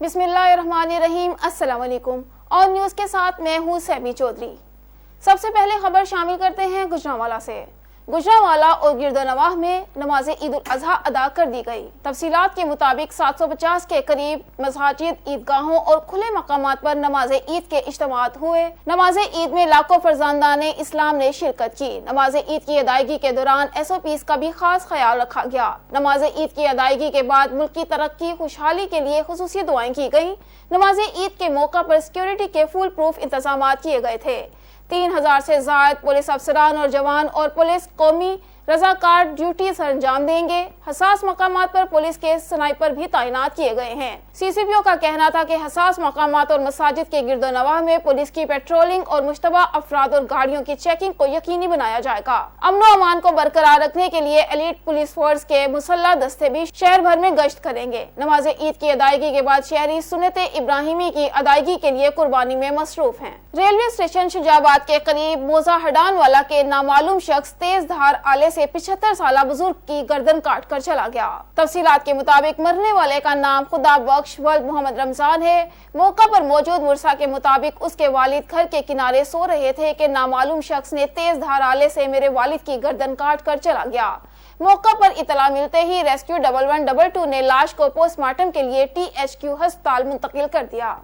بسم اللہ الرحمن الرحیم۔ السلام علیکم۔ اور نیوز کے ساتھ میں ہوں سیمی چودھری۔ سب سے پہلے خبر شامل کرتے ہیں گجرانوالہ سے۔ گجرانوالہ اور گردنواہ میں نماز عید الاضحیٰ ادا کر دی گئی۔ تفصیلات کے مطابق 750 کے قریب مساجد، عیدگاہوں اور کھلے مقامات پر نماز عید کے اجتماعات ہوئے۔ نماز عید میں لاکھوں فرزندان اسلام نے شرکت کی۔ نماز عید کی ادائیگی کے دوران SOPs کا بھی خاص خیال رکھا گیا۔ نماز عید کی ادائیگی کے بعد ملک کی ترقی، خوشحالی کے لیے خصوصی دعائیں کی گئیں۔ نماز عید کے موقع پر سیکیورٹی کے فل پروف انتظامات کیے گئے تھے۔ 3000 سے زائد پولیس افسران اور جوان اور پولیس قومی رضاکار ڈیوٹی سر انجام دیں گے۔ حساس مقامات پر پولیس کے سنائپر بھی تعینات کیے گئے ہیں۔ CCPO کا کہنا تھا کہ حساس مقامات اور مساجد کے گرد و نواح میں پولیس کی پیٹرولنگ اور مشتبہ افراد اور گاڑیوں کی چیکنگ کو یقینی بنایا جائے گا۔ امن و امان کو برقرار رکھنے کے لیے ایلیٹ پولیس فورس کے مسلح دستے بھی شہر بھر میں گشت کریں گے۔ نماز عید کی ادائیگی کے بعد شہری سنت ابراہیمی کی ادائیگی کے لیے قربانی میں مصروف ہیں۔ ریلوے اسٹیشن شجاعت کے قریب موزہ ہڈانوالہ کے نامعلوم شخص تیز دھار آلے سے 75 سالہ بزرگ کی گردن کاٹ کر چلا گیا۔ تفصیلات کے مطابق مرنے والے کا نام خدا بخش ولد محمد رمضان ہے۔ موقع پر موجود مرسا کے مطابق اس کے والد گھر کے کنارے سو رہے تھے کہ نامعلوم شخص نے تیز دھار آلے سے میرے والد کی گردن کاٹ کر چلا گیا۔ موقع پر اطلاع ملتے ہی ریسکیو 1122 نے لاش کو پوسٹ مارٹم کے لیے THQ ہسپتال منتقل کر دیا۔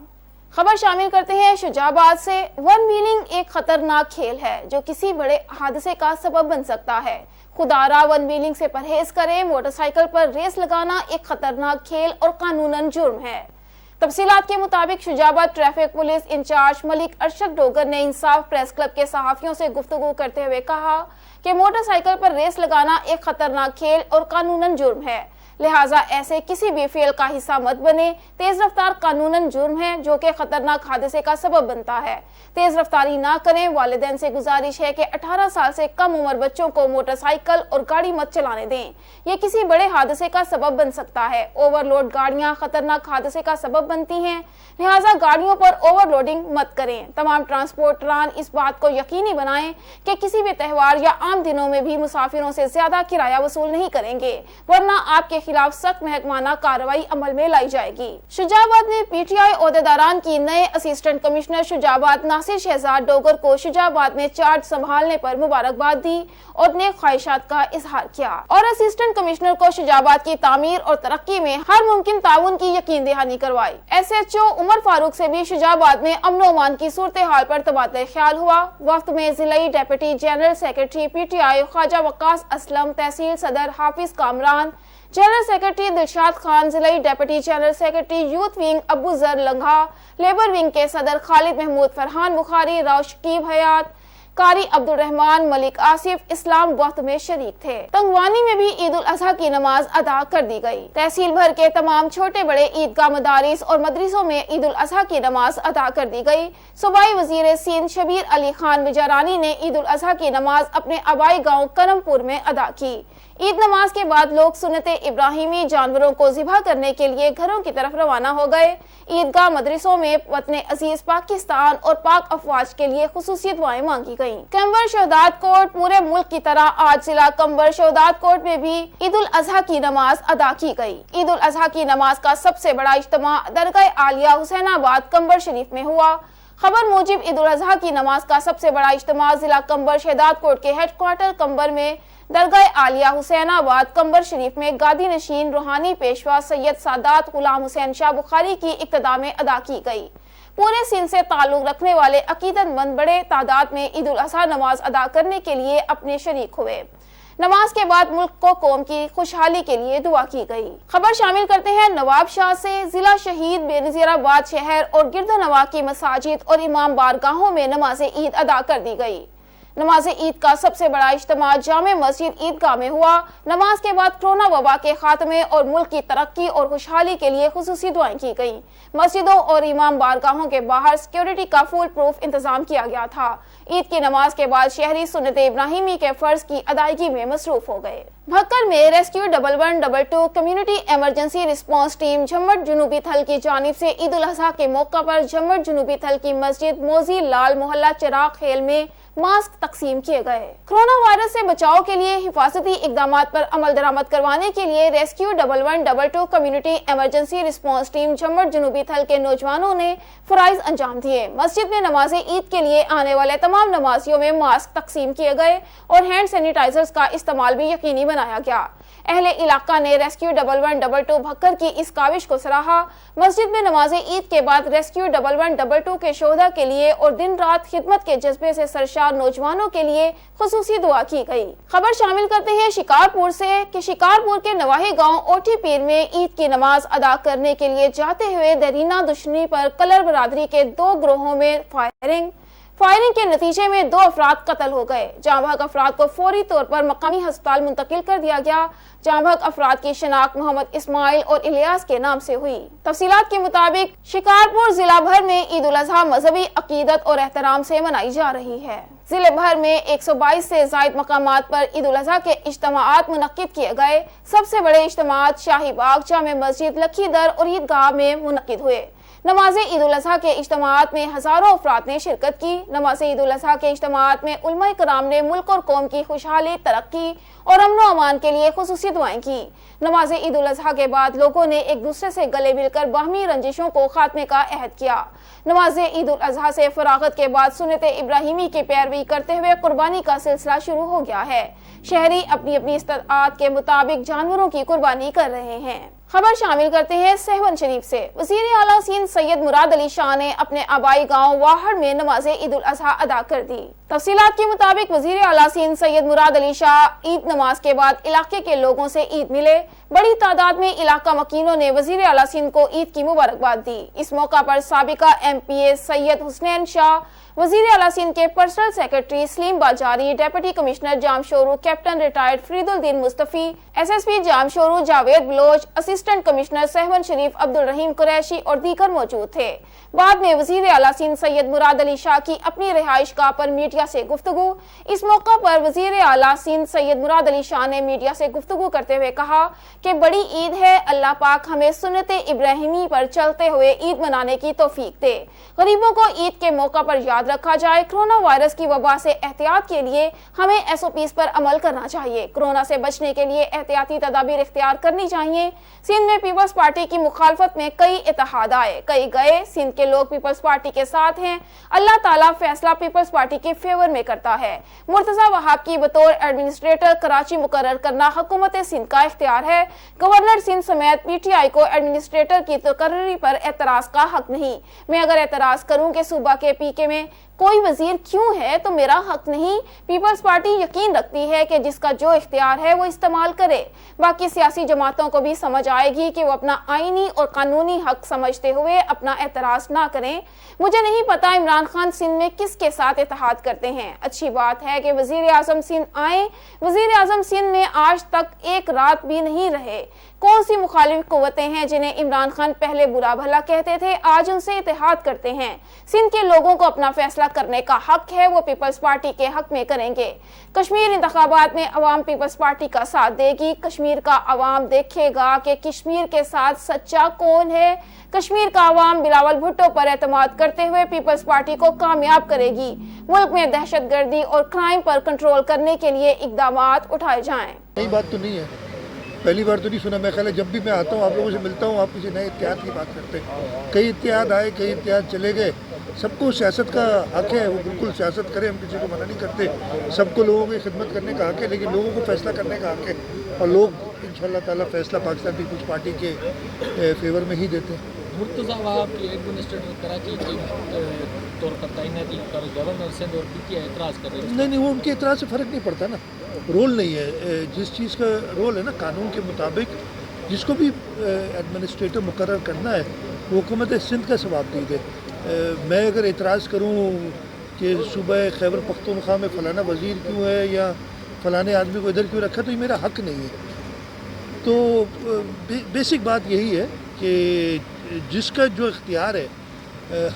خبر شامل کرتے ہیں شجاعت سے۔ ون ویلنگ ایک خطرناک کھیل ہے جو کسی بڑے حادثے کا سبب بن سکتا ہے۔ خدا را ون ویلنگ سے پرہیز کریں۔ موٹر سائیکل پر ریس لگانا ایک خطرناک کھیل اور قانوناً جرم ہے۔ تفصیلات کے مطابق شجاعت ٹریفک پولیس انچارج ملک ارشد ڈوگر نے انصاف پریس کلب کے صحافیوں سے گفتگو کرتے ہوئے کہا کہ موٹر سائیکل پر ریس لگانا ایک خطرناک کھیل اور قانوناً جرم ہے، لہٰذا ایسے کسی بھی فعل کا حصہ مت بنے۔ تیز رفتار قانوناً جرم ہے جو کہ خطرناک حادثے کا سبب بنتا ہے۔ تیز رفتاری نہ کریں۔ والدین سے گزارش ہے کہ 18 سال سے کم عمر بچوں کو موٹر سائیکل اور گاڑی مت چلانے دیں، یہ کسی بڑے حادثے کا سبب بن سکتا ہے۔ اوور لوڈ گاڑیاں خطرناک حادثے کا سبب بنتی ہیں، لہٰذا گاڑیوں پر اوور لوڈنگ مت کریں۔ تمام ٹرانسپورٹران اس بات کو یقینی بنائیں کہ کسی بھی تہوار یا عام دنوں میں بھی مسافروں سے زیادہ کرایہ وصول نہیں کریں گے، ورنہ آپ کے خلاف سخت محکمانہ کارروائی عمل میں لائی جائے گی۔ شجاعت میں PTI عہدیداران کی نئے اسسٹنٹ کمشنر شجاعت ناصر شہزاد ڈوگر کو شجاعت میں چارج سنبھالنے پر مبارکباد دی اور نیک خواہشات کا اظہار کیا، اور اسسٹنٹ کمشنر کو شجاعت کی تعمیر اور ترقی میں ہر ممکن تعاون کی یقین دہانی کروائی۔ SHO عمر فاروق سے بھی شجاعت میں امن و امان کی صورتحال پر تبادلہ خیال ہوا۔ وفد میں ضلعی deputy general secretary PTI Khawaja Waqas Aslam, تحصیل صدر حافظ کامران، جنرل سیکرٹری دلشاد خان، ضلعی deputy general secretary youth wing Abu Zar Langha, labour wing کے صدر خالد محمود فرحان بخاری، راؤ شکیب حیات، قاری عبد الرحمن، ملک آصف اسلام وقت میں شریک تھے۔ تنگوانی میں بھی عید الاضحیٰ کی نماز ادا کر دی گئی۔ تحصیل بھر کے تمام چھوٹے بڑے عیدگاہ مدارس اور مدرسوں میں عید الاضحیٰ کی نماز ادا کر دی گئی۔ صوبائی وزیر سندھ شبیر علی خان وجارانی نے عید الاضحیٰ کی نماز اپنے آبائی گاؤں کرم پور میں ادا کی۔ عید نماز کے بعد لوگ سنت ابراہیمی جانوروں کو ذبح کرنے کے لیے گھروں کی طرف روانہ ہو گئے۔ عیدگاہ مدرسوں میں وطن عزیز پاکستان اور پاک افواج کے لیے خصوصی دعائیں مانگی گئیں۔ کنور شہداد کوٹ پورے ملک کی طرح آج ضلع کنور شہداد کوٹ میں بھی عید الاضحیٰ کی نماز ادا کی گئی۔ عید الاضحیٰ کی نماز کا سب سے بڑا اجتماع درگاہ عالیہ حسین آباد کنور شریف میں ہوا۔ خبر موجب عید الاضحیٰ کی نماز کا سب سے بڑا اجتماع ضلع کنور شہداد کوٹ کے ہیڈ کوارٹر کنور میں درگاہ عالیہ حسین آباد کنور شریف میں گادی نشین روحانی پیشوا سید سادات غلام حسین شاہ بخاری کی اقتداء میں ادا کی گئی۔ پورے سندھ سے تعلق رکھنے والے عقیدت مند بڑے تعداد میں عید الاضحیٰ نماز ادا کرنے کے لیے اپنے شریک ہوئے۔ نماز کے بعد ملک کو قوم کی خوشحالی کے لیے دعا کی گئی۔ خبر شامل کرتے ہیں نواب شاہ سے۔ ضلع شہید بے نظیر آباد شہر اور گرد نواح کی مساجد اور امام بارگاہوں میں نماز عید ادا کر دی گئی۔ نماز عید کا سب سے بڑا اجتماع جامع مسجد عیدگاہ میں ہوا۔ نماز کے بعد کرونا وبا کے خاتمے اور ملک کی ترقی اور خوشحالی کے لیے خصوصی دعائیں کی گئیں۔ مسجدوں اور امام بارگاہوں کے باہر سیکیورٹی کا فل پروف انتظام کیا گیا تھا۔ عید کی نماز کے بعد شہری سنت ابراہیمی کے فرض کی ادائیگی میں مصروف ہو گئے۔ भक्कर में rescue 1112 community emergency response team Jhammat जुनूबी थल की जानिब से ईद उल अजहा के मौका पर झम्मट जुनूबी थल की मस्जिद मोजी लाल मोहल्ला चिराग खेल में मास्क तकसीम किए गए। कोरोना वायरस से बचाव के लिए हिफाजती इकदामात पर अमल दरामद करवाने के लिए rescue 1112 community emergency response team Jhammat जुनूबी थल के नौजवानों ने फराइज अंजाम दिए। मस्जिद में नमाज ईद के लिए आने वाले तमाम नमाजियों में मास्क तकसीम किए गए और हैंड सैनिटाइजर्स का इस्तेमाल भी यकीनी बनाया गया। अहले इलाका ने रेस्क्यू 1112 भक्कर की इस काविश को सराहा। मस्जिद में नमाज ईद के बाद रेस्क्यू 1112 के शोहदा के लिए और दिन रात खिदमत के जज्बे से सरशार नौजवानों के लिए खुसूसी दुआ की गई। खबर शामिल करते हैं शिकारपुर से कि शिकारपुर के नवाही गांव ओठी पीर में ईद की नमाज अदा करने के लिए जाते हुए दरीना दुश्मनी पर कलर बरादरी के 2 ग्रोहों में फायरिंग के नतीजे में 2 अफराद कत्ल हो गए। जांबाग अफराद को फौरी तौर पर मकामी अस्पताल मुंतकिल कर दिया गया। जांबाग अफराद की शनाख्त मोहम्मद इस्माइल और इलियास के नाम से हुई। तफसीलात के मुताबिक शिकारपुर जिला भर में ईद उल अजहा मजहबी अकीदत और एहतराम से मनाई जा रही है। जिले भर में 122 से जायद मकामात पर ईद उल अजहा के इज्तिमाआत मुनक्किद किए गए। सबसे बड़े इज्तिमाआत शाही बाग, जामे मस्जिद, लखीदर और ईदगाह में मुनक्किद हुए। नमाज ईद उल अजहा के इज्तिमाआत में हजारों अफराद ने शिरकत की। नमाज ईद उल अजहा के इज्तिमाआत में उलमाए कराम ने मुल्क और कौम की खुशहाली, तरक्की और अमन अमान के लिए खुसूसी दुआएं की। नमाज ईद उल अजहा के बाद लोगों ने एक दूसरे से गले मिलकर बाहमी रंजिशों को खात्मे का अहद किया। नमाज ईद उल अजहा से फरागत के बाद सुन्नत इब्राहिमी की पैरवी करते हुए कुर्बानी का सिलसिला शुरू हो गया है। शहरी अपनी अपनी इस्तात के मुताबिक जानवरों की कुर्बानी कर रहे हैं। खबर शामिल करते हैं सहवन शरीफ से। वजीर आला सिंध सैयद मुराद अली शाह ने अपने आबाई गांव वाहड़ में नमाज ईद उल अजहा अदा कर दी। तफसीलात के मुताबिक वजीर आला सिंध सैयद मुराद अली शाह ईद नमाज के बाद इलाके के लोगों से ईद मिले। बड़ी तादाद में इलाका मकीनों ने वजीर आला सिंध को ईद की मुबारकबाद दी। इस मौका पर साबिका MPA सैयद हुसनैन शाह, वजीर आला सिंध के personal secretary Saleem Bazari, deputy commissioner Jamshoro captain retired Fariduddin Mustafi, SSP Jamshoro Javed Baloch, assistant commissioner Sehwan Sharif Abdul Rahim Qureshi और दीगर मौजूद थे। बाद में वजीर आला सिंध सैयद मुराद अली शाह की अपनी रिहाइश गाह पर मीडिया से गुफ्तगू। इस मौका पर वजीर आला सिंध सैयद मुराद अली शाह ने मीडिया से गुफ्तगू करते हुए कहा कि बड़ी ईद है, अल्लाह पाक हमें सुन्नत इब्राहिमी पर चलते हुए ईद मनाने की तौफीक दे। गरीबों को ईद के मौका पर याद रखा जाए। कोरोना वायरस की वबा से एहतियात के लिए हमें SOPs पर अमल करना चाहिए। कोरोना से बचने के लिए एहतियाती तदाबीर इख्तियार करनी चाहिए। सिंध में पीपल्स पार्टी की मुखालफत में कई इत्तेहाद आए, कई गए। सिंध के लोग पीपल्स पार्टी के साथ हैं। अल्लाह ताला फैसला पीपल्स पार्टी के फेवर में करता है। मुर्तजा वहाब की बतौर एडमिनिस्ट्रेटर कराची मुकर्रर करना हुकूमत सिंध का इख्तियार है। गवर्नर सिंध समेत PTI को एडमिनिस्ट्रेटर की तकर्री पर एतराज का हक नहीं। मैं अगर एतराज करूं कि सूबा के PK में कोई वजीर क्यों है तो मेरा हक नहीं। पीपल्स पार्टी यकीन रखती है कि जिसका जो इख्तियार है वो इस्तेमाल करे। बाकी सियासी जमातों को भी समझ आएगी कि वो अपना आईनी और कानूनी हक समझते हुए अपना एतराज ना करें। मुझे नहीं पता इमरान खान सिंध में किसके साथ इत्तेहाद करते हैं। अच्छी बात है कि वजीर आजम सिंध आए। वजीर आजम सिंध में आज तक एक रात भी नहीं रहे। कौन सी मुखालिफ कुव्वतें हैं जिन्हें इमरान खान पहले बुरा भला कहते थे, आज उनसे इत्तेहाद करते हैं। सिंध के लोगों को अपना फैसला करने का हक है, वो पीपल्स पार्टी के हक में करेंगे। कश्मीर इंतखाबात में अवाम पीपल्स पार्टी का साथ देगी। कश्मीर का अवाम देखेगा कि कश्मीर के साथ सच्चा कौन है। कश्मीर का अवाम बिलावल भुट्टो पर एतमाद करते हुए पीपल्स पार्टी को कामयाब करेगी। मुल्क में दहशतगर्दी और क्राइम पर कंट्रोल करने के लिए इकदामात उठाए जाएं। नई बात तो नहीं है, पहली बार तो नहीं सुना। मैं ख्याल है जब भी मैं आता हूँ आप लोगों से मिलता हूँ, आप किसी नए इत्तेहाद की बात करते हैं। कई इत्तेहाद आए, कई इत्तेहाद चले गए। सबको सियासत का हक है, वो बिल्कुल सियासत करे, हम किसी को मना नहीं करते। सबको लोगों की खिदमत करने का हक है, लेकिन लोगों को फैसला करने का हक है। और लोग इंशाअल्लाह ताला फैसला पाकिस्तान पीपल्स पार्टी के फेवर में ही देते हैं। मुर्तजा वहाब की एडमिनिस्ट्रेटर कराची के तौर पर तैनाती पर गवर्नर सिंध और PTI एतराज़ कर रहे हैं। नहीं, वो उनके एतराज़ से फ़र्क नहीं पड़ता ना। रोल नहीं है, जिस चीज़ का रोल है ना कानून के मुताबिक जिसको भी एडमिनिस्ट्रेटर मुकर्रर करना है वो हुकूमत सिंध का जवाबदेही है। मैं अगर एतराज़ करूँ कि सूबा खैबर पख्तूनख्वा में फ़लाना वज़ीर क्यों है या फ़लाने आदमी को इधर क्यों रखा, तो ये मेरा हक़ नहीं है। तो बेसिक बात यही है कि जिसका जो इख्तियार है,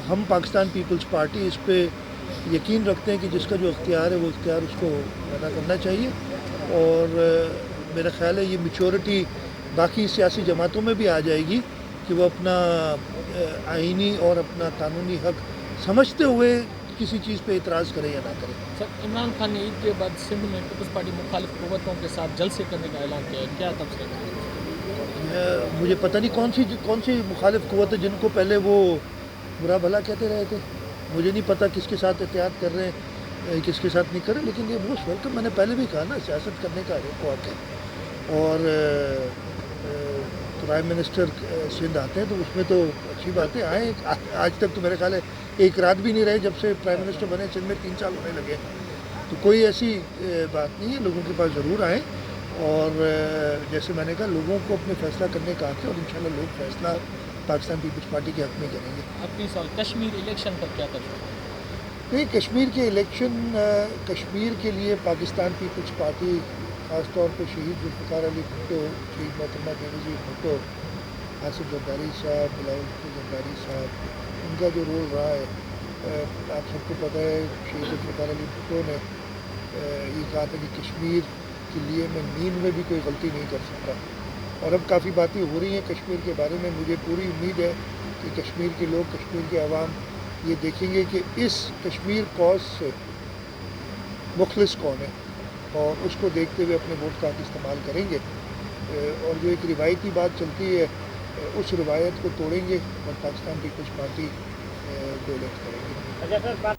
हम पाकिस्तान पीपल्स पार्टी इस पे यकीन रखते हैं कि जिसका जो इख्तियार है वो इख्तियार उसको अदा करना चाहिए। और میرا خیال ہے یہ میچورٹی باقی سیاسی جماعتوں میں بھی آ جائے گی کہ وہ اپنا آئینی اور اپنا قانونی حق سمجھتے ہوئے کسی چیز پہ اعتراض کرے یا نہ کرے. سر عمران خان نے عید کے بعد سندھ میں پیپلز پارٹی مخالف قوتوں کے ساتھ جلسے کرنے کا اعلان کیا ہے, کیا تبصرہ ہے؟ مجھے پتہ نہیں کون سی مخالف قوت ہے جن کو پہلے وہ برا بھلا کہتے رہے تھے. مجھے نہیں پتہ کس کے ساتھ اتحاد کر رہے ہیں کس کے ساتھ نہیں کر رہے, لیکن یہ موسٹ ویلکم. میں نے پہلے بھی کہا نا, سیاست کرنے کا ایک حق ہے, اور پرائم منسٹر سندھ آتے ہیں تو اس میں تو اچھی بات ہے, آئیں. آج تک تو میرے خیال ہے ایک رات بھی نہیں رہے جب سے پرائم منسٹر بنے سندھ میں, 3 سال ہونے لگے, تو کوئی ایسی بات نہیں ہے. لوگوں کے پاس ضرور آئیں, اور جیسے میں نے کہا لوگوں کو اپنے فیصلہ کرنے کا حق ہے, اور انشاءاللہ لوگ فیصلہ پاکستان پیپلز پارٹی کے حق میں کریں گے. اپنی سال کشمیر الیکشن پر کیا تجربہ؟ نہیں, کشمیر کے الیکشن کشمیر کے لیے پاکستان پیپلز پارٹی خاص طور پہ شہید ذوالفقار علی بھٹو, شہید محترمہ بے نظیر بھٹو, آصف زرداری صاحب, بلاول زرداری صاحب, ان کا جو رول رہا ہے, آپ سب کو پتہ ہے شہید ذوالفقار علی بھٹو نے یہ کہا تھا کہ کشمیر کے لیے میں نیند میں بھی کوئی غلطی نہیں کر سکتا, اور اب کافی باتیں ہو رہی ہیں کشمیر کے بارے میں. مجھے پوری امید ہے کہ کشمیر کے لوگ, کشمیر کے عوام یہ دیکھیں گے کہ اس کشمیر کاز سے مخلص کون ہے, اور اس کو دیکھتے ہوئے اپنے ووٹ کا استعمال کریں گے, اور جو ایک روایتی بات چلتی ہے اس روایت کو توڑیں گے اور پاکستان پیپلز پارٹی کو الیکٹ کریں گے.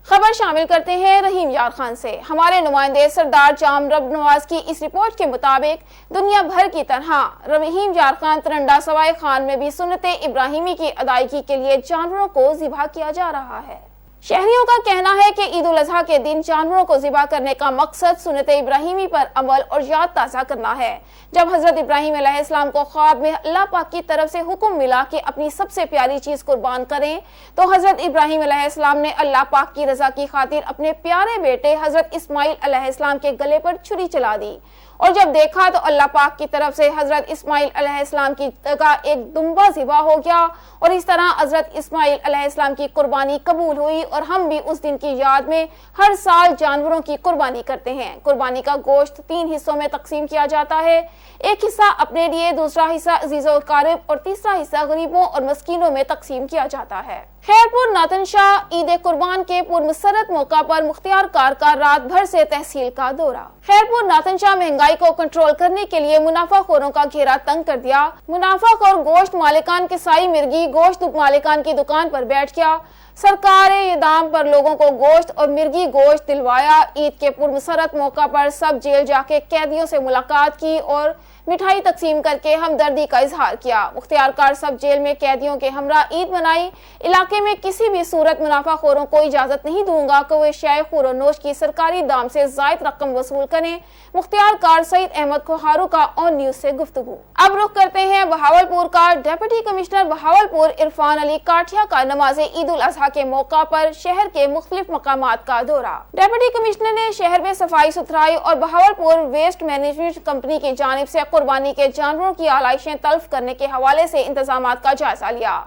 خبر شامل کرتے ہیں رحیم یار خان سے. ہمارے نمائندے سردار جام رب نواز کی اس رپورٹ کے مطابق دنیا بھر کی طرح رحیم یار خان ترنڈا سوائے خان میں بھی سنت ابراہیمی کی ادائیگی کے لیے جانوروں کو ذبح کیا جا رہا ہے. شہریوں کا کہنا ہے کہ عید الاضحیٰ کے دن جانوروں کو ذبح کرنے کا مقصد سنت ابراہیمی پر عمل اور یاد تازہ کرنا ہے. جب حضرت ابراہیم علیہ السلام کو خواب میں اللہ پاک کی طرف سے حکم ملا کہ اپنی سب سے پیاری چیز قربان کریں, تو حضرت ابراہیم علیہ السلام نے اللہ پاک کی رضا کی خاطر اپنے پیارے بیٹے حضرت اسماعیل علیہ السلام کے گلے پر چھری چلا دی, اور جب دیکھا تو اللہ پاک کی طرف سے حضرت اسماعیل علیہ السلام کی جگہ ایک دمبا ذبح ہو گیا, اور اس طرح حضرت اسماعیل علیہ السلام کی قربانی قبول ہوئی. اور ہم بھی اس دن کی یاد میں ہر سال جانوروں کی قربانی کرتے ہیں. قربانی کا گوشت 3 حصوں میں تقسیم کیا جاتا ہے, ایک حصہ اپنے لیے, دوسرا حصہ عزیز و اقارب, اور تیسرا حصہ غریبوں اور مسکینوں میں تقسیم کیا جاتا ہے. خیرپور ناتن شاہ عید قربان کے پرمسرت موقع پر مختار کار کا رات بھر سے تحصیل کا دورہ. خیرپور ناتن شاہ مہنگائی کو کنٹرول کرنے کے لیے منافع خوروں کا گھیرا تنگ کر دیا. منافع خور گوشت مالکان کے سائی مرغی گوشت مالکان کی دکان پر بیٹھ گیا. سرکار یہ دام پر لوگوں کو گوشت اور مرغی گوشت دلوایا. عید کے پرمسرت موقع پر سب جیل جا کے قیدیوں سے ملاقات کی اور مٹھائی تقسیم کر کے ہمدردی کا اظہار کیا. مختار کار سب جیل میں قیدیوں کے ہمراہ عید منائی. علاقے میں کسی بھی صورت منافع خوروں کو اجازت نہیں دوں گا کہ وہ شائع خور و نوش کی سرکاری دام سے زائد رقم وصول کریں. مختار کار سعید احمد کھوہارو کا آن نیوز سے گفتگو. اب رخ کرتے ہیں بہاولپور کا. ڈپٹی کمشنر بہاولپور عرفان علی کاٹھیا کا نماز عید الاضحیٰ کے موقع پر شہر کے مختلف مقامات کا دورہ. ڈپٹی کمشنر نے شہر میں صفائی ستھرائی اور بہاولپور ویسٹ مینجمنٹ کمپنی کی جانب سے قربانی کے جانوروں کی آلائشیں تلف کرنے کے حوالے سے انتظامات کا جائزہ لیا.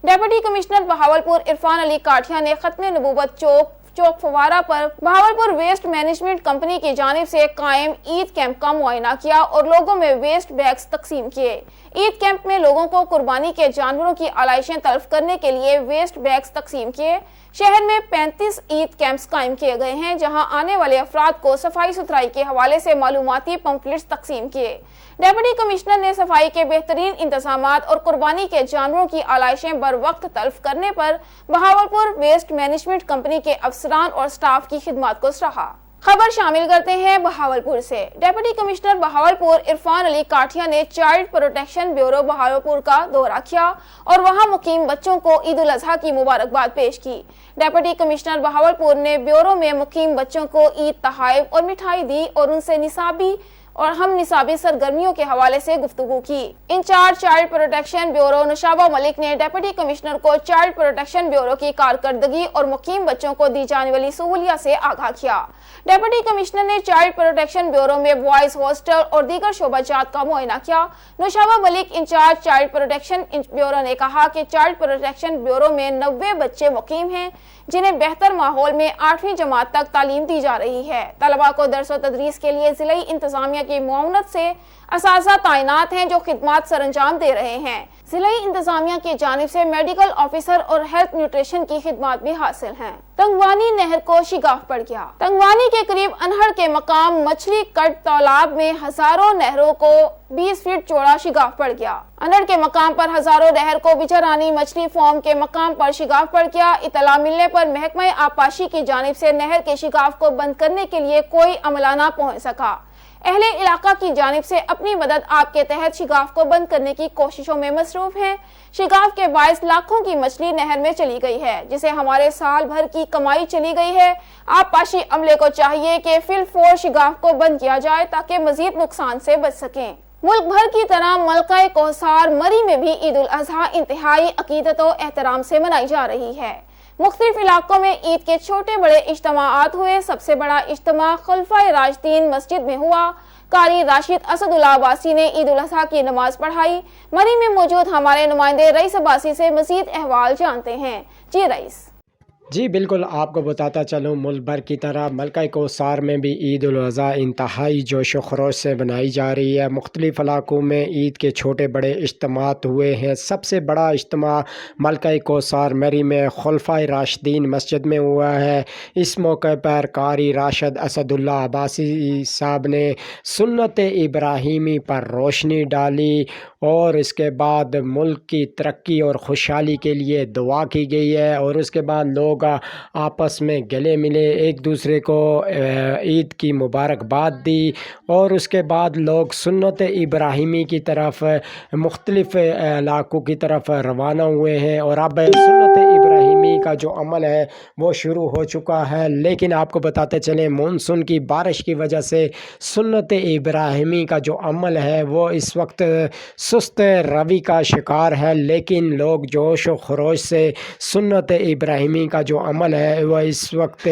ڈپٹی کمشنر بہاولپور عرفان علی کاٹھیا نے ختم نبوت چوک فوارہ پر بہاولپور ویسٹ مینجمنٹ کمپنی کی جانب سے قائم عید کیمپ کا معائنہ کیا اور لوگوں میں ویسٹ بیگز تقسیم کیے. عید کیمپ میں لوگوں کو قربانی کے جانوروں کی آلائشیں تلف کرنے کے لیے ویسٹ بیگز تقسیم کیے. شہر میں 35 عید کیمپس قائم کیے گئے ہیں جہاں آنے والے افراد کو صفائی ستھرائی کے حوالے سے معلوماتی پمفلٹس تقسیم کیے. ڈپٹی کمشنر نے صفائی کے بہترین انتظامات اور قربانی کے جانوروں کی آلائشیں بر وقت تلف کرنے پر بہاولپور ویسٹ مینجمنٹ کمپنی کے افسران اور سٹاف کی خدمات کو سراہا. خبر شامل کرتے ہیں بہاولپور سے. ڈپٹی کمشنر بہاولپور عرفان علی کاٹھیا نے چائلڈ پروٹیکشن بیورو بہاولپور کا دورہ کیا اور وہاں مقیم بچوں کو عید الاضحیٰ کی مبارکباد پیش کی. ڈپٹی کمشنر بہاولپور نے بیورو میں مقیم بچوں کو عید تحائف اور مٹھائی دی اور ان سے نصابی اور ہم نصابی سرگرمیوں کے حوالے سے گفتگو کی. انچارج چائلڈ پروٹیکشن بیورو نشابہ ملک نے ڈپٹی کمشنر کو چائلڈ پروٹیکشن بیورو کی کارکردگی اور مقیم بچوں کو دی جانے والی سہولیات سے آگاہ کیا. ڈپٹی کمشنر نے چائلڈ پروٹیکشن بیورو میں بوائز ہاسٹل اور دیگر شعبہ جات کا معائنہ کیا. نشابہ ملک انچارج چائلڈ پروٹیکشن بیورو نے کہا کہ چائلڈ پروٹیکشن بیورو میں 90 بچے مقیم ہیں جنہیں بہتر ماحول میں 8ویں جماعت تک تعلیم دی جا رہی ہے. طلباء کو درس و تدریس کے لیے ضلعی انتظامیہ की मुआवनत से असातिज़ा तैनात हैं जो खिदमात सरअंजाम दे रहे हैं। जिला इंतजामिया की जानिब से मेडिकल ऑफिसर और हेल्थ न्यूट्रिशन की खिदमात भी हासिल हैं। तंगवानी नहर को शिगाफ पड़ गया। तंगवानी के करीब अनहड़ के मकाम मछली कट तालाब में हजारों नहरों को 20 फीट चौड़ा शिगाफ पड़ गया। अनहड़ के मकाम पर हजारों नहर को बिचरानी मछली फार्म के मकाम पर शिगाफ पड़ गया। इतला मिलने पर महकमा आबपाशी की जानिब से नहर के शिगाफ को बंद करने के लिए कोई अमला न पहुंच सका। अहले इलाका की जानिब से अपनी मदद आप के तहत शिगाफ को बंद करने की कोशिशों में मसरूफ हैं। शिगाफ के बायस लाखों की मछली नहर में चली गई है, जिसे हमारे साल भर की कमाई चली गई है। आबपाशी अमले को चाहिए कि फिलफौर शिगाफ को बंद किया जाए ताकि मजीद नुकसान से बच सकें। मुल्क भर की तरह मलका कोसार मरी में भी ईद उल अजहा इंतहाई अकीदत और एहतराम से मनाई जा रही है। मुख्तलिफ इलाकों में ईद के छोटे बड़े इज्तिमाआत हुए। सबसे बड़ा इज्तिमा खुलफाए राशिदीन मस्जिद में हुआ। कारी राशिद असदुल्लाह अब्बासी ने ईद उल अजहा की नमाज पढ़ाई। मरी में मौजूद हमारे नुमाइंदे रईस अब्बासी से मजीद अहवाल जानते हैं। जी रईस। जी बिल्कुल, आपको बताता चलूँ मुल्क भर की तरह मलका कोसार में भी ईद उल अज़हा इंतहाई जोश व खरोश से बनाई जा रही है। मुख्तलिफ़ इलाकों में ईद के छोटे बड़े इज्तिमात हुए हैं। सबसे बड़ा इज्तिमा मलका कोसार मरी में खुलफाए राशिदीन मस्जिद में हुआ है। इस मौके पर कारी राशिद असदुल्लाह अब्बासी साहब ने सुन्नत इब्राहिमी पर रोशनी डाली और इसके बाद मुल्क की तरक्की और खुशहाली के लिए दुआ की गई है। और उसके बाद लोग आपस में गले मिले, एक दूसरे को ईद की मुबारकबाद दी और उसके बाद लोग सुन्नत इब्राहिमी की तरफ मुख्तलिफ़ इलाकों की तरफ रवाना हुए हैं। और अब सुन्नत इब्राहिमी का जो अमल है वो शुरू हो चुका है। लेकिन आपको बताते चलें मानसून की बारिश की वजह से सुन्नत इब्राहिमी का जो अमल है वो इस वक्त सुस्त रवि का शिकार है। लेकिन लोग जोश व खरोश से सुन्नत इब्राहिमी का जो अमल है वह इस वक्त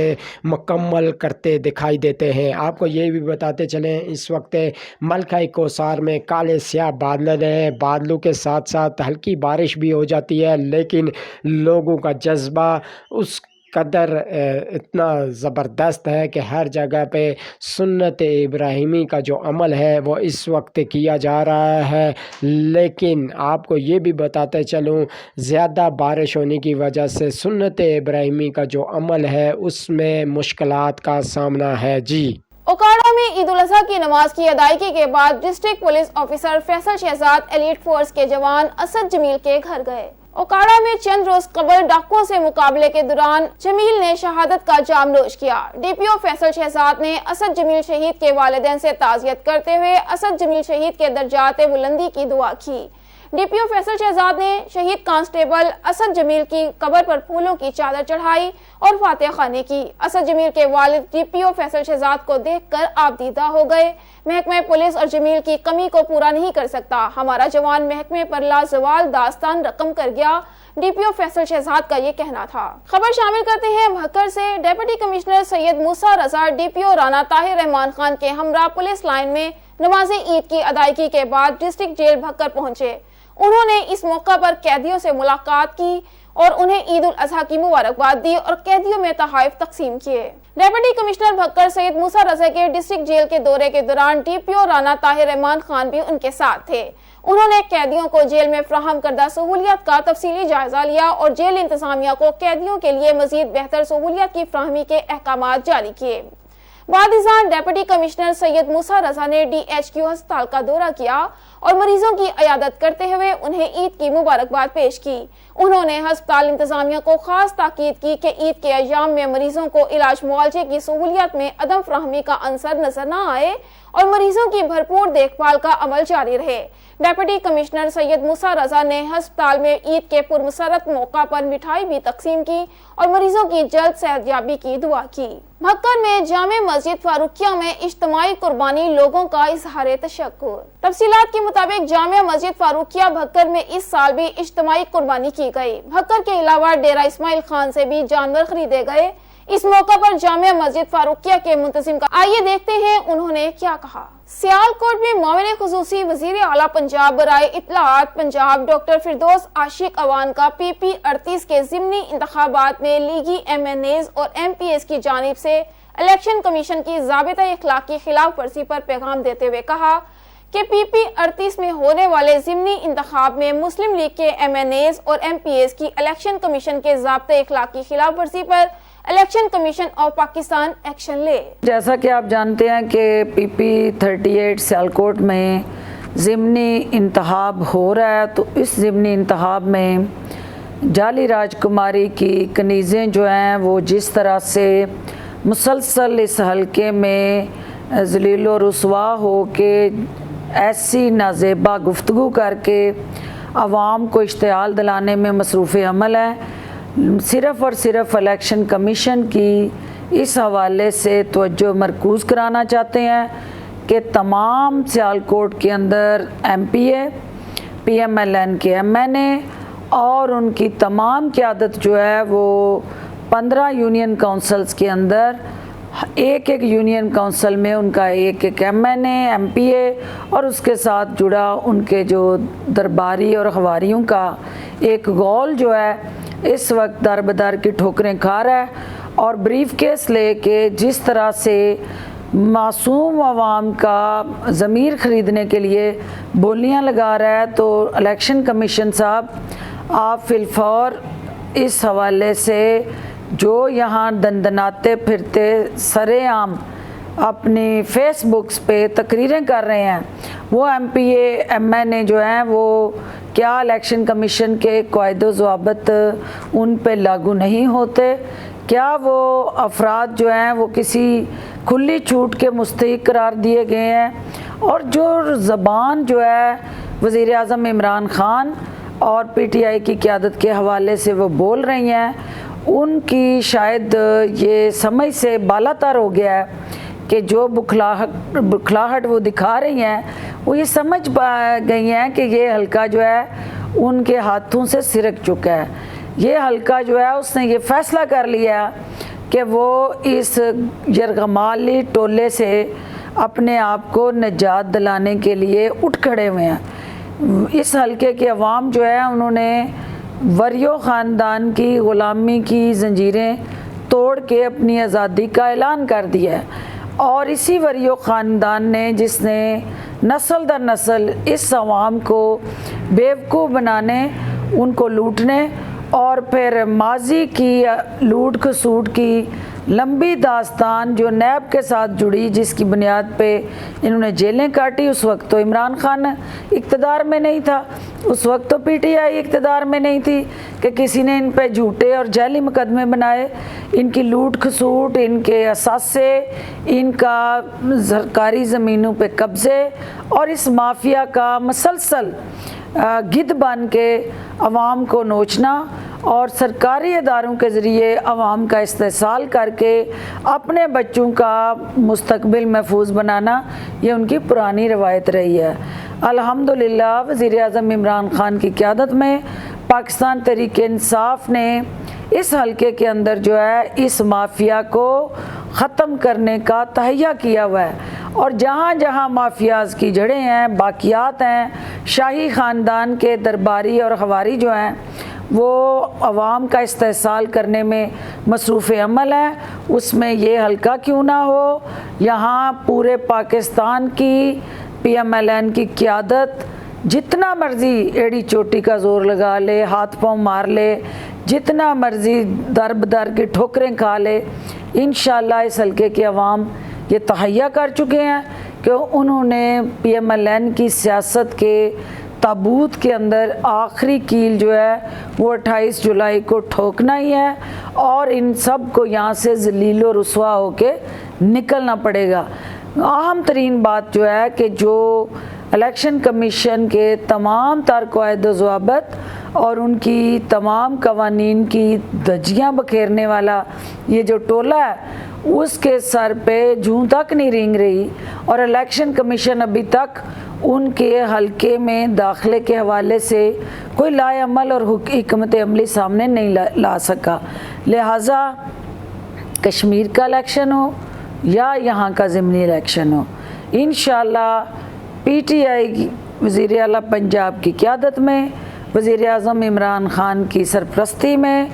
मुकम्मल करते दिखाई देते हैं। आपको ये भी बताते चलें इस वक्त मलका कोसार में काले स्याह बादल हैं। बादलों के साथ साथ हल्की बारिश भी हो जाती है, लेकिन लोगों का जज्बा उस कदर इतना ज़बरदस्त है कि हर जगह पे सुन्नत इब्राहिमी का जो अमल है वो इस वक्त किया जा रहा है। लेकिन आपको ये भी बताते चलूँ ज़्यादा बारिश होने की वजह से सुन्नत इब्राहिमी का जो अमल है उसमें मुश्किलात का सामना है। जी। ओकाड़ा में ईद उल अजहा की नमाज की अदायगी के बाद district police officer Faisal Shahzad elite force के जवान असद जमील के घर गए। ओकाड़ा में चंद रोज कबल डाकुओं से मुकाबले के दौरान जमील ने शहादत का जाम नोश किया। डीपीओ फैसल शहजाद ने असद जमील शहीद के वालिदैन से ताज़ियत करते हुए असद जमील शहीद के दर्जात बुलंदी की दुआ की। डीपीओ फैसल शहजाद ने शहीद कांस्टेबल असद जमील की कब्र पर फूलों की चादर चढ़ाई और फातिहा खानी की। असद जमील के वालिद डीपीओ फैसल शहजाद को देखकर आपदीदा हो गए। महकमे पुलिस और जमील की कमी को पूरा नहीं कर सकता। हमारा जवान महकमे पर लाजवाल दास्तान रकम कर गया। डीपीओ फैसल शहजाद का ये कहना था। खबर शामिल करते हैं भक्कर से। डेप्यूटी कमिश्नर सैयद मूसा रजा डीपीओ राना ताहिर रहमान खान के हमरा पुलिस लाइन में नमाज ईद की अदायगी के बाद डिस्ट्रिक्ट जेल भक्कर पहुंचे। उन्होंने इस मौका पर कैदियों से मुलाकात की और उन्हें ईद उल अजहा की मुबारकबाद दी और कैदियों में तोहफे तकसीम किए। डेप्यूटी कमिश्नर भक्कर सैयद मूसा रजा के डिस्ट्रिक्ट जेल के दौरे के दौरान डीपीओ राना ताहिर रहमान खान भी उनके साथ थे। उन्होंने कैदियों को जेल में फ्राहम करदा सहूलियत का तफसीली जायजा लिया और जेल इंतजामिया को कैदियों के लिए मजीद बेहतर सहूलियत की फ्राहमी के अहकामात जारी किए। बादिजान डेप्यूटी कमिश्नर सैयद मूसा रजा ने DHQ अस्पताल का दौरा किया और मरीजों की इयादत करते हुए उन्हें ईद की मुबारकबाद पेश की। उन्होंने अस्पताल इंतजामिया को खास ताकीद की कि ईद के अय्याम में मरीजों को इलाज मुआवजे की सहूलियत में अदम फ्राहमी का अंसर नजर न आए और मरीजों की भरपूर देखभाल का अमल जारी रहे। डेप्यूटी कमिश्नर सैयद मूसा रजा ने अस्पताल में ईद के पुरमसरत मौका पर मिठाई भी तकसीम की और मरीजों की जल्द सेहतयाबी की दुआ की। भक्कर में जामे मस्जिद फारूकिया में इज्तिमाई कुर्बानी, लोगों का इजहार तशक्कुर। तफसीलात के मुताबिक जामिया मस्जिद फारूकिया भक्कर में इस साल भी इज्तिमाई कुर्बानी की गई। भक्कर के अलावा डेरा इस्माइल खान से भी जानवर खरीदे गए। इस मौका पर जामिया मस्जिद फारूकिया के मुंतजिम का आइए देखते हैं उन्होंने क्या कहा। सियालकोट में मामले खुसूसी वजीर आला पंजाब बराए इत्तलात पंजाब डॉक्टर फिरदौस आशिक अवान का PP 38 के ज़िमनी इंतखाबात में लीगी MNAs और MPs की जानिब से इलेक्शन कमीशन की ज़ाबिता अखलाक की खिलाफ वर्जी पर पैगाम देते हुए कहा कि PP 38 में होने वाले ज़िमनी इंतखाब में मुस्लिम लीग के MNAs और MPs की इलेक्शन कमीशन के ज़ाबिता अखलाक की खिलाफ वर्जी पर election commission of Pakistan action ले। जैसा कि आप जानते हैं कि PP 38 सियालकोट में ज़िमनी इंतखाब हो रहा है, तो इस ज़िमनी इंतखाब में जाली राजकुमारी की कनीज़ें जो हैं वो जिस तरह से मुसलसल इस हलके में ज़लील व रुसवा हो के ऐसी नाज़ेबा गुफ्तगू करके आवाम को इश्तियाल दिलाने में मसरूफ़ अमल है, सिर्फ़ और सिर्फ इलेक्शन कमीशन की इस हवाले से तवज्जो मरकूज़ कराना चाहते हैं कि तमाम सियालकोट के अंदर MPA, PMLN के MNA और उनकी तमाम क़यादत जो है वो 15 यूनियन काउंसिल्स के अंदर एक एक यूनियन काउंसिल में उनका एक एक MNA, MPA और उसके साथ जुड़ा उनके जो दरबारी और खवारियों का एक गौल जो है इस वक्त दर बदर की ठोकरें खा रहा है और ब्रीफ केस लेके जिस तरह से मासूम आवाम का ज़मीर ख़रीदने के लिए बोलियां लगा रहा है। तो इलेक्शन कमीशन साहब, आप फिलफौर इस हवाले से जो यहाँ दंदनाते फिरते सरेआम अपनी फेसबुक्स पे तकरीरें कर रहे हैं, वो MPA MNA जो हैं वो क्या इलेक्शन कमीशन के क़ायदे ज़वाबित उन पे लागू नहीं होते? क्या वो अफराद जो हैं वो किसी खुली छूट के मुस्तहिक करार दिए गए हैं? और जो ज़बान जो है वज़ीर आज़म इमरान ख़ान और PTI की क़यादत के हवाले से वो बोल रही हैं, उनकी शायद ये समझ से बालातर हो गया है कि जो बुखलाहट वो दिखा रही हैं वो ये समझ गई हैं कि ये हलका जो है उनके हाथों से सिरक चुका है। ये हलका जो है उसने ये फ़ैसला कर लिया कि वो इस यरगमाली टोले से अपने आप को निजात दिलाने के लिए उठ खड़े हुए हैं। इस हलके के अवाम जो है उन्होंने वरियो ख़ानदान की ग़ुलामी की ज़ंजीरें तोड़ के अपनी आज़ादी का ऐलान कर दिया है और इसी वरियो ख़ानदान ने जिसने नस्ल दर नस्ल इस अवाम को बेवकूफ़ बनाने, उनको लूटने और फिर माजी की लूट खसूट की लंबी दास्तान जो नैब के साथ जुड़ी, जिसकी बुनियाद पे इन्होंने जेलें काटी। उस वक्त तो इमरान खान इक़्तिदार में नहीं था, उस वक्त तो PTI इक़्तिदार में नहीं थी कि किसी ने इन पे झूठे और जाली मुकदमे बनाए। इनकी लूट खसूट, इनके असासे, इनका सरकारी ज़मीनों पे कब्ज़े और इस माफिया का मसलसल गिद्ध बन के अवाम को नोचना और सरकारी इदारों के ज़रिए अवाम का इस्तेसाल करके अपने बच्चों का मुस्तकबिल महफूज बनाना, ये उनकी पुरानी रवायत रही है। अल्हम्दुलिल्लाह वज़ीर आज़म इमरान ख़ान की क़यादत में पाकिस्तान तहरीक इंसाफ ने इस हलके के अंदर जो है इस माफिया को ख़त्म करने का तहैया किया हुआ है और जहाँ जहाँ माफियाज़ की जड़ें हैं, बाकियात हैं, शाही ख़ानदान के दरबारी और खवारी जो हैं वो अवाम का इस्तेसाल करने में मसरूफ़ अमल है। उसमें ये हल्का क्यों ना हो, यहाँ पूरे पाकिस्तान की PMLN की क़यादत जितना मर्ज़ी एड़ी चोटी का ज़ोर लगा ले, हाथ पाँव मार ले, जितना मर्ज़ी दर बदर की ठोकरें खा ले, इंशाअल्लाह इस हल्के के अवाम ये तहैया कर चुके हैं कि उन्होंने PMLN की सियासत के ताबूत के अंदर आखिरी कील जो है वो 28 जुलाई को ठोकना ही है और इन सब को यहाँ से ज़लील व रुसवा होके निकलना पड़ेगा। अहम तरीन बात जो है कि जो इलेक्शन कमीशन के तमाम तर क़ायदे ज़वाबित और उनकी तमाम कवानीन की धज्जियाँ बखेरने वाला ये जो टोला है उसके सर पे जूं तक नहीं रेंग रही और इलेक्शन कमीशन अभी तक उनके हलके में दाखिले के हवाले से कोई लाएअमल और हिकमत अमली सामने नहीं ला सका। लिहाजा कश्मीर का इलेक्शन हो या यहाँ का ज़िमनी इलेक्शन हो, इंशाअल्लाह PTI वज़ीर आला पंजाब की क़यादत में, वज़ीर आज़म इमरान खान की सरपरस्ती में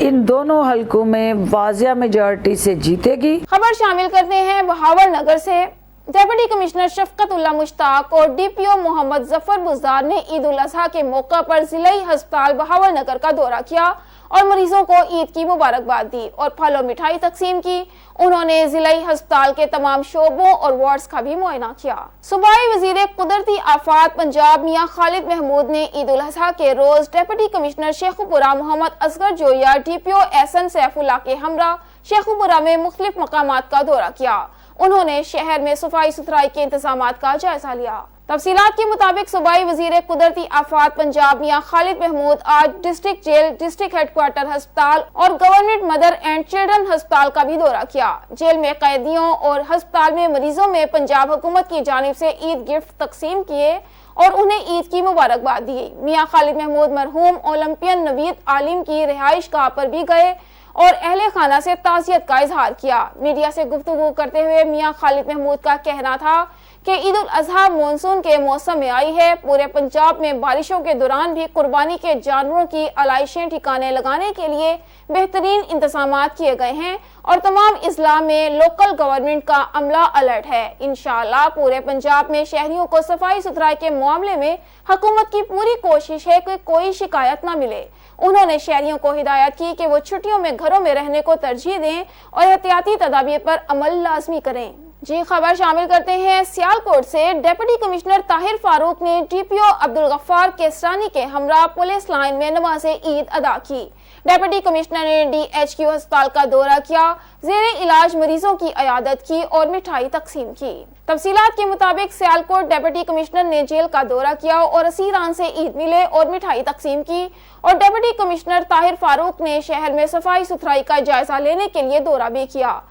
इन दोनों हलकों में वाज़िया मेजॉरिटी से जीतेगी। खबर शामिल करते हैं बहावल नगर से। डेप्यूटी कमिश्नर शफकतुल्लाह मुश्ताक और DPO मोहम्मद जफर बुज़दार ने ईद उल अज़हा के मौका पर ज़िलाई अस्पताल बहावल नगर का दौरा किया और मरीजों को ईद की मुबारकबाद दी और फल और मिठाई तकसीम की। उन्होंने ज़िलाई अस्पताल के तमाम शोबों और वार्ड्स का भी मुआयना किया। सूबाई वज़ीर कुदरती आफात पंजाब मियां खालिद महमूद ने ईद उल अज़हा के रोज deputy commissioner Sheikhupura Mohammad Asghar Joya, DPO Ehsan Saifullah के हमरा शेखुपुरा में मुख्तलिफ मकामात का दौरा किया। उन्होंने शहर में सफाई सुथराई के इंतजामात का जायजा लिया। तफसीलात के मुताबिक सूबाई वज़ीर कुदरती आफात पंजाब मियां खालिद महमूद आज डिस्ट्रिक्ट जेल, डिस्ट्रिक्ट हेडक्वार्टर अस्पताल और गवर्नमेंट मदर एंड चिल्ड्रन अस्पताल का भी दौरा किया। जेल में कैदियों और अस्पताल में मरीजों में पंजाब हुकूमत की जानिब से ईद गिफ्ट तकसीम किए और उन्हें ईद की मुबारकबाद दी। मियां खालिद महमूद मरहूम ओलंपियन नवीद आलिम की रिहाइश गाह पर भी गए और अहले खाना से ताज़ियत का इजहार किया। मीडिया से गुफ्तगू करते हुए मियां खालिद महमूद का कहना था कि ईद उल अज़हा मानसून के मौसम में आई है। पूरे पंजाब में बारिशों के दौरान भी कुर्बानी के जानवरों की आलाइशें ठिकाने लगाने के लिए बेहतरीन इंतजामात किए गए हैं और तमाम इजला में लोकल गवर्नमेंट का अमला अलर्ट है। इंशाअल्लाह पूरे पंजाब में शहरियों को सफाई सुथराई के मामले में हुकूमत की पूरी कोशिश है कि कोई शिकायत न मिले। उन्होंने शहरियों को हिदायत की कि वो छुट्टियों में घरों में रहने को तरजीह दें और एहतियाती तदाबीर पर अमल लाजमी करें। जी खबर शामिल करते हैं सियालकोट से। डेप्यूटी कमिश्नर ताहिर फारूक ने DPO अब्दुल गफ्फार केसरानी के हमरा पुलिस लाइन में नमाज़े ईद अदा की। डेप्यूटी कमिश्नर ने DHQ अस्पताल का दौरा किया, ज़ेरे इलाज मरीजों की इयादत की और मिठाई तकसीम की। तफसीलात के मुताबिक सियालकोट डेप्यूटी कमिश्नर ने जेल का दौरा किया और असीरान से ईद मिले और मिठाई तकसीम की और डेप्यूटी कमिश्नर ताहिर फारूक ने शहर में सफाई सुथराई का जायजा लेने के लिए दौरा भी किया।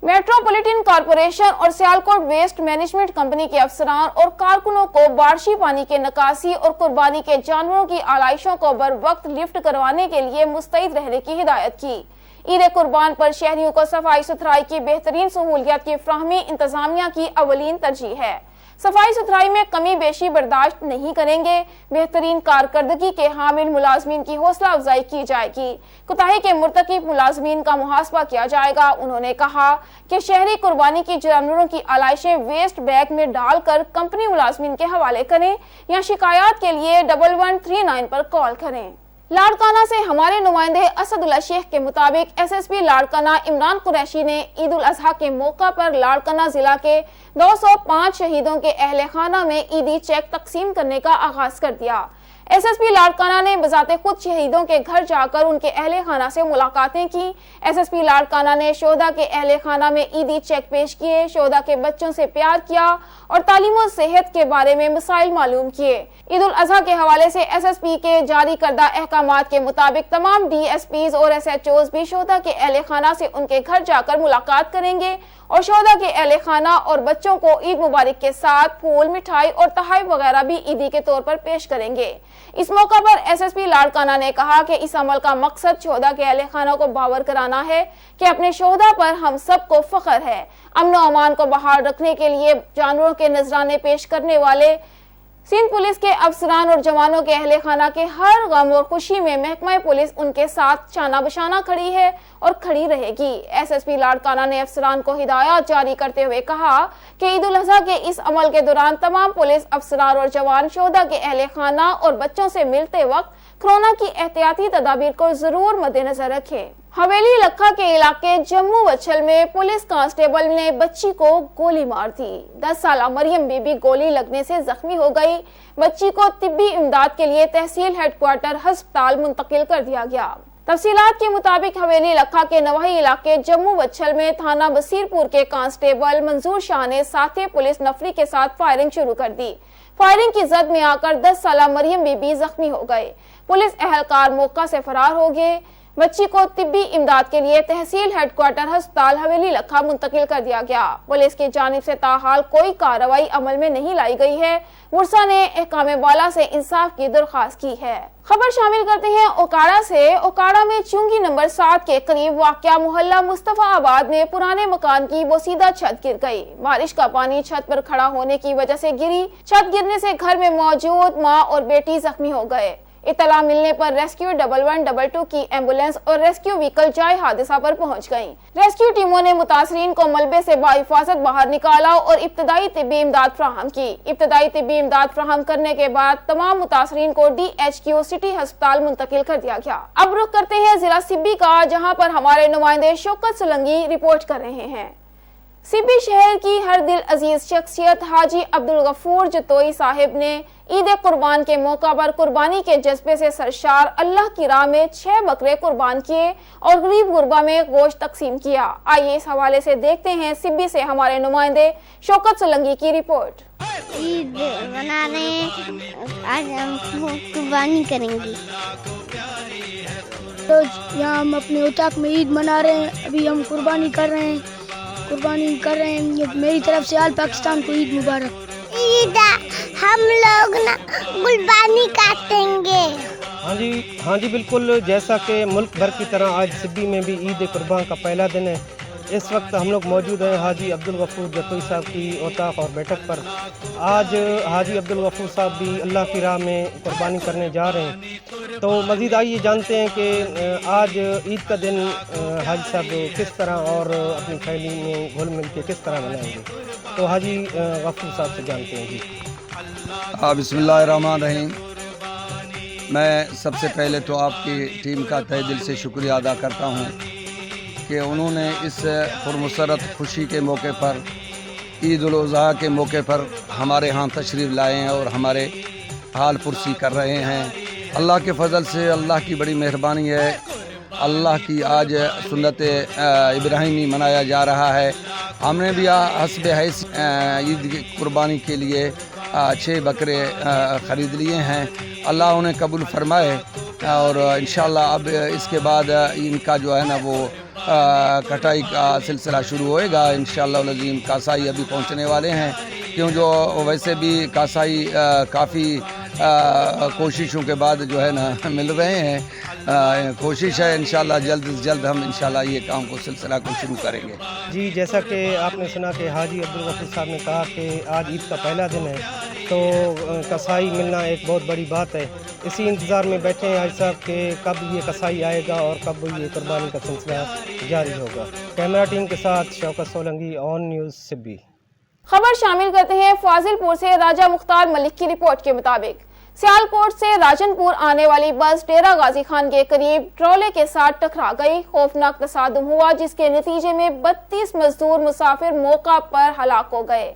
मेट्रोपॉलिटन कॉरपोरेशन और सियालकोट वेस्ट मैनेजमेंट कंपनी के अफसरान और कारकुनों को बारिशी पानी के निकासी और कुर्बानी के जानवरों की आलाइशों को बर वक्त लिफ्ट करवाने के लिए मुस्तैद रहने की हिदायत की। ईद कुर्बान पर शहरियों को सफाई सुथराई की बेहतरीन सहूलियत की फ्राहमी इंतजामिया की अवलीन तरजीह है। सफाई सुथराई में कमी बेशी बर्दाश्त नहीं करेंगे। बेहतरीन कारकर्दगी के हामिल मुलाजमीन की हौसला अफजाई की जाएगी। कोताही के मुर्तकिब मुलाजमीन का मुहासबा किया जाएगा। उन्होंने कहा कि शहरी कुर्बानी की जानवरों की आलाइशें वेस्ट बैग में डालकर कंपनी मुलाजमीन के हवाले करें या शिकायत के लिए 1139 पर कॉल करें। लाड़काना से हमारे नुमाइंदे असदुल्ला शेख के मुताबिक SSP लाड़काना इमरान कुरैशी ने ईद उल अज़हा के मौका पर लाड़काना जिला के 205 शहीदों के अहले खाना में ईदी चेक तकसीम करने का आगाज कर दिया। SSP लाड़काना ने बजाते खुद शहीदों के घर जाकर उनके अहले खाना से मुलाकातें की। SSP लाड़काना ने शोहदा के अहले खाना में ईदी चेक पेश किए, शोहदा के बच्चों से प्यार किया और तालीम और सेहत के बारे में मसाइल मालूम किए। ईद उल अज़हा के हवाले से SSP के जारी करदा अहकामात के मुताबिक तमाम DSPs और SHOs भी शोहदा के अहले खाना से उनके घर जाकर मुलाकात करेंगे और शोहदा के अहले खाना और बच्चों को ईद मुबारक के साथ फूल, मिठाई और तोहफे वगैरह भी ईदी के तौर पर पेश करेंगे। इस मौका पर SSP लाड़काना ने कहा कि इस अमल का मकसद शोहदा के अहले खाना को बावर कराना है कि अपने शोहदा पर हम सबको फख्र है। अमन और अमान को बहाल रखने के लिए जानवरों के नजराने पेश करने वाले सिंध पुलिस के अफसरान और जवानों के अहले खाना के हर गम और खुशी में महकमा पुलिस उनके साथ शाना बशाना खड़ी है और खड़ी रहेगी। SSP लाड़काना ने अफसरान को हिदायत जारी करते हुए कहा कि ईद उल अज़हा के इस अमल के दौरान तमाम पुलिस अफसरान और जवान शोहदा के अहले खाना और बच्चों से मिलते वक्त कोरोना की एहतियाती तदाबीर को जरूर मद्देनजर रखें। हवेली लखा के इलाके जम्मू वछल में पुलिस कांस्टेबल ने बच्ची को गोली मार दी। 10 साला मरियम बीबी गोली लगने से जख्मी हो गई। बच्ची को तिब्बी इमदाद के लिए तहसील हेडक्वार्टर अस्पताल मुंतकिल कर दिया गया। तफसीलात के मुताबिक हवेली लखा के नवाही इलाके जम्मू वछल में थाना बसीरपुर के कांस्टेबल मंजूर शाह ने साथी पुलिस नफरी के साथ फायरिंग शुरू कर दी। फायरिंग की जद में आकर 10 साला मरियम बीबी जख्मी हो गए। पुलिस एहलकार मौका से फरार हो गए। बच्ची को तिब्बी इमदाद के लिए तहसील हेडक्वार्टर अस्पताल हवेली लखा मुंतकिल कर दिया गया। पुलिस की जानिब से ताहाल कोई कार्रवाई अमल में नहीं लाई गई है। मुर्सा ने अहकाम वाला से इंसाफ की दरख्वास्त की है। खबर शामिल करते हैं ओकाड़ा से। ओकाड़ा में चुंगी नंबर 7 के करीब वाक़या मोहल्ला मुस्तफा आबाद में पुराने मकान की बोसीदा छत गिर गई। बारिश का पानी छत पर खड़ा होने की वजह से गिरी। छत गिरने से घर में मौजूद मां और बेटी जख्मी हो गए। इतला मिलने पर रेस्क्यू 1112 की एम्बुलेंस और रेस्क्यू व्हीकल जाए हादसा पर पहुंच गईं। रेस्क्यू टीमों ने मुतासरीन को मलबे से बाहिफाजत बाहर निकाला और इब्तदाई तिब्बी इमदाद फराहम की। इब्तदाई तिब्बी इमदाद फराहम करने के बाद तमाम मुतासरीन को DHQ सिटी अस्पताल मुंतकिल कर दिया गया। अब रुख करते हैं जिला सिब्बी का, जहां पर हमारे नुमाइंदे शौकत सोलंकी रिपोर्ट कर रहे हैं। सिब्बी शहर की हर दिल अजीज शख्सियत हाजी अब्दुल गफूर जतोई साहिब ने ईद कुर्बान के मौका पर कुर्बानी के जज्बे से सरशार अल्लाह की राह में 6 बकरे कुर्बान किए और गरीब गुरबा में गोश्त तकसीम किया। आइए इस हवाले से देखते हैं सिब्बी से हमारे नुमाइंदे शौकत सोलंकी की रिपोर्ट। ईद मना रहे हैं, आज हम कुर्बानी करेंगे। तो यहाँ हम अपने उताक में ईद मना रहे हैं। अभी हम कुर्बानी कर रहे हैं। ये मेरी तरफ से आल पाकिस्तान को ईद मुबारक। ईद हम लोग ना कुर्बानी काटेंगे। हाँ जी बिल्कुल, जैसा कि मुल्क भर की तरह आज सिब्बी में भी ईद कुर्बान का पहला दिन है। इस वक्त हम लोग मौजूद हैं हाजी अब्दुल गफूर जतोई साहब की औताक और बैठक पर। आज हाजी अब्दुल गफूर साहब भी अल्लाह की राह में कुर्बानी करने जा रहे हैं। तो मज़ीद आइए जानते हैं कि आज ईद का दिन हाजी साहब किस तरह और अपनी फैमिली में घुल मिल के किस तरह मनाएंगे। तो हाजी गफूर साहब से जानते हैं जी। बिस्मिल्लाहिर्रहमानिर्रहीम। मैं सबसे पहले तो आपकी टीम का तहे दिल से शुक्रिया अदा करता हूँ कि उन्होंने इस पुरमसरत खुशी के मौके पर ईद उल अज़हा के मौके पर हमारे यहाँ तशरीफ़ लाए हैं और हमारे हाल पुरसी कर रहे हैं। अल्लाह के फजल से अल्लाह की बड़ी मेहरबानी है। अल्लाह की आज सुन्नत इब्राहिमी मनाया जा रहा है। हमने भी हस्ब हैस ईद की कुर्बानी के लिए 6 बकरे ख़रीद लिए हैं। अल्लाह उन्हें कबूल फरमाए और इंशाअल्लाह अब इसके बाद इनका जो है ना वो कटाई का सिलसिला शुरू होएगा इंशाअल्लाह अज़ीम। कासाई अभी पहुंचने वाले हैं, क्यों जो वैसे भी कासाई काफ़ी कोशिशों के बाद जो है ना मिल रहे हैं। कोशिश है इंशाअल्लाह जल्द से जल्द हम इंशाअल्लाह ये काम को सिलसिला को शुरू करेंगे। जी, जैसा कि आपने सुना कि हाजी अब्दुल गफूर साहब ने कहा कि आज ईद का पहला दिन है, तो कसाई मिलना एक बहुत बड़ी बात है। इसी इंतज़ार में बैठे हैं हाजी साहब कि कब ये कसाई आएगा और कब ये कुर्बानी का सिलसिला जारी होगा। कैमरा टीम के साथ शौकत सोलंकी, ऑन न्यूज़ सिब्बी। खबर शामिल करते हैं फाजिलपुर से। राजा मुख्तार मलिक की रिपोर्ट के मुताबिक सियालकोट से राजनपुर आने वाली बस डेरा गाजी खान के करीब ट्रोले के साथ टकरा गई। खौफनाक तसादुम हुआ, जिसके नतीजे में 32 मजदूर मुसाफिर मौका पर हलाक हो गए।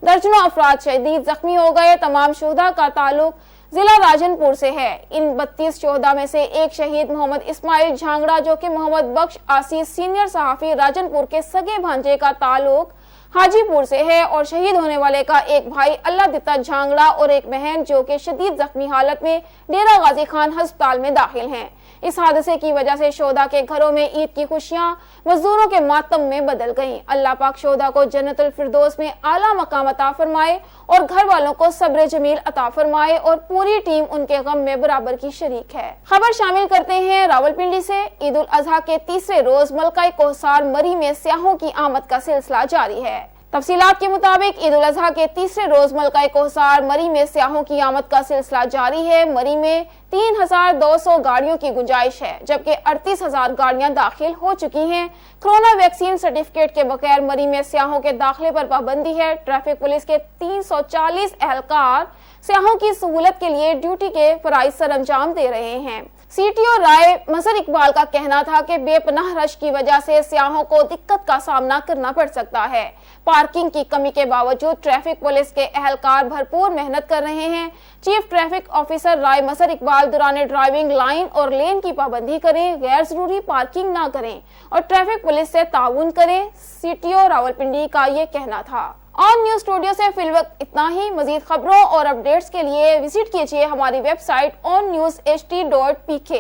दर्जनों अफराद शदीद जख्मी हो गए। तमाम शुहदा का ताल्लुक जिला राजनपुर से है। इन 32 शोहदा में से एक शहीद मोहम्मद इस्माइल झांगड़ा, जो कि मोहम्मद बख्श आसीस सीनियर सहाफी राजनपुर के सगे भांजे का ताल्लुक हाजीपुर से है, और शहीद होने वाले का एक भाई अल्लाह दिता झांगड़ा और एक बहन जो कि शदीद जख्मी हालत में डेरा गाजी खान अस्पताल में दाखिल हैं। इस हादसे की वजह से शोहदा के घरों में ईद की खुशियां मजदूरों के मातम में बदल गईं। अल्लाह पाक शोहदा को जन्नतुल फिरदौस में आला मकाम अता फरमाए और घर वालों को सब्र जमील अता फरमाए, और पूरी टीम उनके गम में बराबर की शरीक है। खबर शामिल करते हैं रावलपिंडी से। ईद उल अजहा के तीसरे रोज मलका कोहसार मरी में सियाहों की आमद का सिलसिला जारी है। तफसीलात के मुताबिक ईद उल अजहा के तीसरे रोज मलका कोहसार मरी में सियाहों की आमद का सिलसिला जारी है। मरी में 3200 गाड़ियों की गुंजाइश है, जबकि 38,000 गाड़ियां दाखिल हो चुकी हैं। कोरोना वैक्सीन सर्टिफिकेट के बगैर मरी में सियाहों के दाखिले पर पाबंदी है। ट्रैफिक पुलिस के 340 एहलकार सियाहों की सहूलत के लिए ड्यूटी के फराइज सरअंजाम दे रहे हैं। सीटीओ राय मजहर इकबाल का कहना था कि बेपनाह रश की वजह से सियाहों को दिक्कत का सामना करना पड़ सकता है। पार्किंग की कमी के बावजूद ट्रैफिक पुलिस के एहलकार भरपूर मेहनत कर रहे हैं। चीफ ट्रैफिक ऑफिसर राय मजहर इकबाल दौरान ड्राइविंग लाइन और लेन की पाबंदी करें, गैर जरूरी पार्किंग ना करें और ट्रैफिक पुलिस से ताउन करें। सीटीओ रावलपिंडी का ये कहना था। ऑन न्यूज स्टूडियो से फिलवक्त इतना ही। मजीद खबरों और अपडेट्स के लिए विजिट कीजिए हमारी वेबसाइट onNewsHT.pk।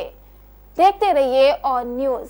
देखते रहिए ऑन न्यूज।